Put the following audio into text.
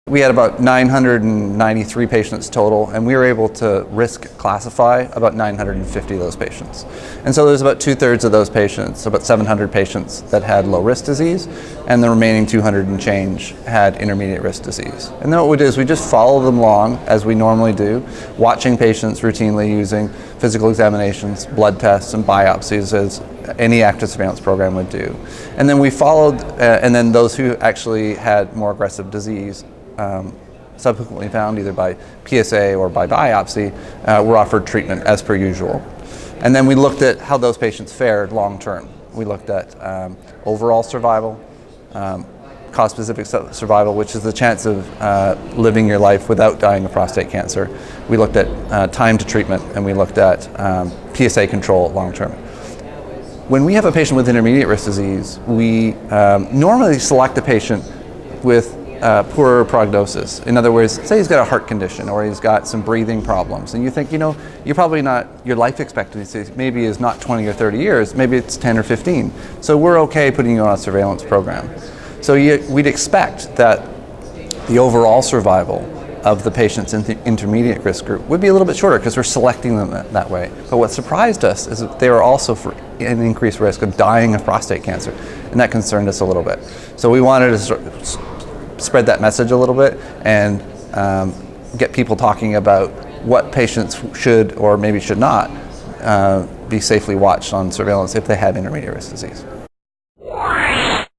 We had about 993 patients total, and we were able to risk classify about 950 of those patients. And so there's about 2/3 of those patients, about 700 patients that had low risk disease, and the remaining 200 and change had intermediate risk disease. And then what we do is we just follow them along as we normally do, watching patients routinely using physical examinations, blood tests, and biopsies as any active surveillance program would do. And then we followed, and then those who actually had more aggressive disease subsequently found either by PSA or by biopsy were offered treatment as per usual. And then we looked at how those patients fared long term. We looked at overall survival, cause-specific survival, which is the chance of living your life without dying of prostate cancer. We looked at time to treatment, and we looked at PSA control long term. When we have a patient with intermediate risk disease, we normally select a patient with poorer prognosis. In other words, say he's got a heart condition or he's got some breathing problems, and you think, you're probably not, your life expectancy maybe is not 20 or 30 years, maybe it's 10 or 15. So we're okay putting you on a surveillance program. So we'd expect that the overall survival of the patients in the intermediate risk group would be a little bit shorter because we're selecting them that way. But what surprised us is that they were also for an increased risk of dying of prostate cancer, and that concerned us a little bit. So we wanted to spread that message a little bit and get people talking about what patients should or maybe should not be safely watched on surveillance if they had intermediate risk disease.